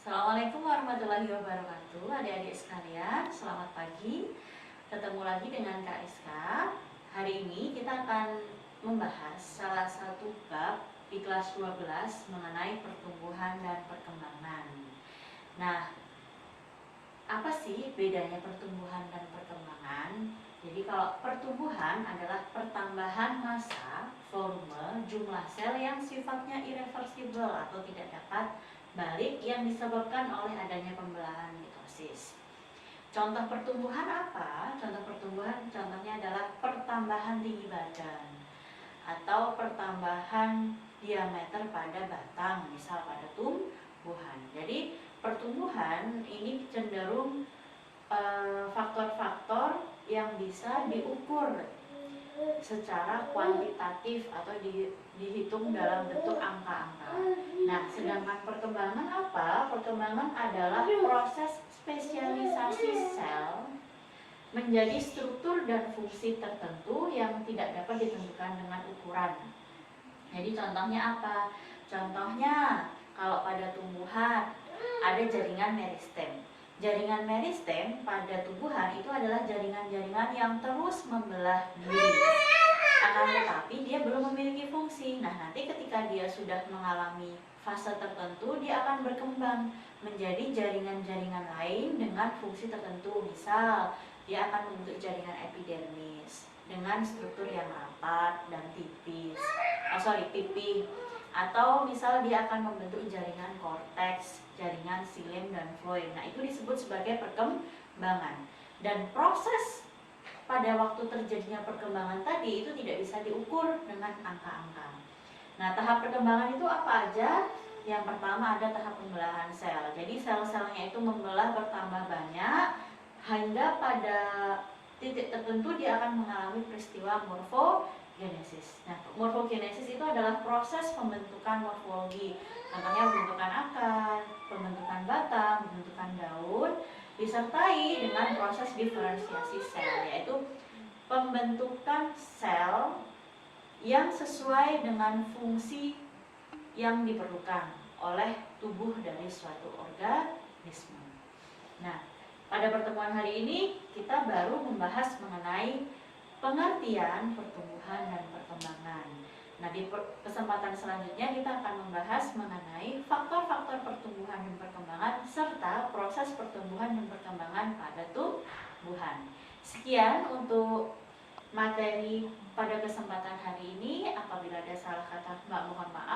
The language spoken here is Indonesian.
Assalamualaikum warahmatullahi wabarakatuh. Adik-adik sekalian, selamat pagi. Ketemu lagi dengan Kak Rizka. Hari ini kita akan membahas salah satu bab di kelas 12 mengenai pertumbuhan dan perkembangan. Nah, apa sih bedanya pertumbuhan dan perkembangan? Jadi kalau pertumbuhan adalah pertambahan massa, volume, jumlah sel yang sifatnya irreversibel atau tidak dapat balik yang disebabkan oleh adanya pembelahan mitosis. Contoh pertumbuhan apa? Contoh pertumbuhan contohnya adalah pertambahan tinggi badan atau pertambahan diameter pada batang, misal pada tumbuhan. Jadi pertumbuhan ini cenderung faktor-faktor yang bisa diukur secara kuantitatif atau dihitung dalam bentuk angka-angka. Nah, sedangkan perkembangan apa? Perkembangan adalah proses spesialisasi sel menjadi struktur dan fungsi tertentu yang tidak dapat ditentukan dengan ukuran. Jadi contohnya apa? Contohnya kalau pada tumbuhan ada jaringan meristem. Jaringan meristem pada tumbuhan itu adalah jaringan-jaringan yang terus membelah diri. Akan tetapi dia belum memiliki fungsi. Nah, nanti ketika dia sudah mengalami fase tertentu, dia akan berkembang menjadi jaringan-jaringan lain dengan fungsi tertentu. Misal, dia akan membentuk jaringan epidermis dengan struktur yang rapat dan pipih. Atau misal dia akan membentuk jaringan korteks, jaringan xilem dan floem. Nah, itu disebut sebagai perkembangan. Dan proses pada waktu terjadinya perkembangan tadi itu tidak bisa diukur dengan angka-angka. Nah, tahap perkembangan itu apa aja? Yang pertama ada tahap pembelahan sel. Jadi sel-selnya itu membelah bertambah banyak hingga pada titik tertentu dia akan mengalami peristiwa morfogenesis. Nah, morfogenesis itu adalah proses pembentukan morfologi. Contohnya pembentukan akar, pembentukan batang, pembentukan daun, disertai dengan proses diferensiasi sel, yaitu pembentukan sel yang sesuai dengan fungsi yang diperlukan oleh tubuh dari suatu organisme. Nah, pada pertemuan hari ini kita baru membahas mengenai pengertian pertumbuhan dan perkembangan. Nah, di kesempatan selanjutnya kita akan membahas mengenai faktor-faktor pertumbuhan dan perkembangan serta proses pertumbuhan dan perkembangan pada tumbuhan. Sekian untuk materi pada kesempatan hari ini. Apabila ada salah kata, mohon maaf.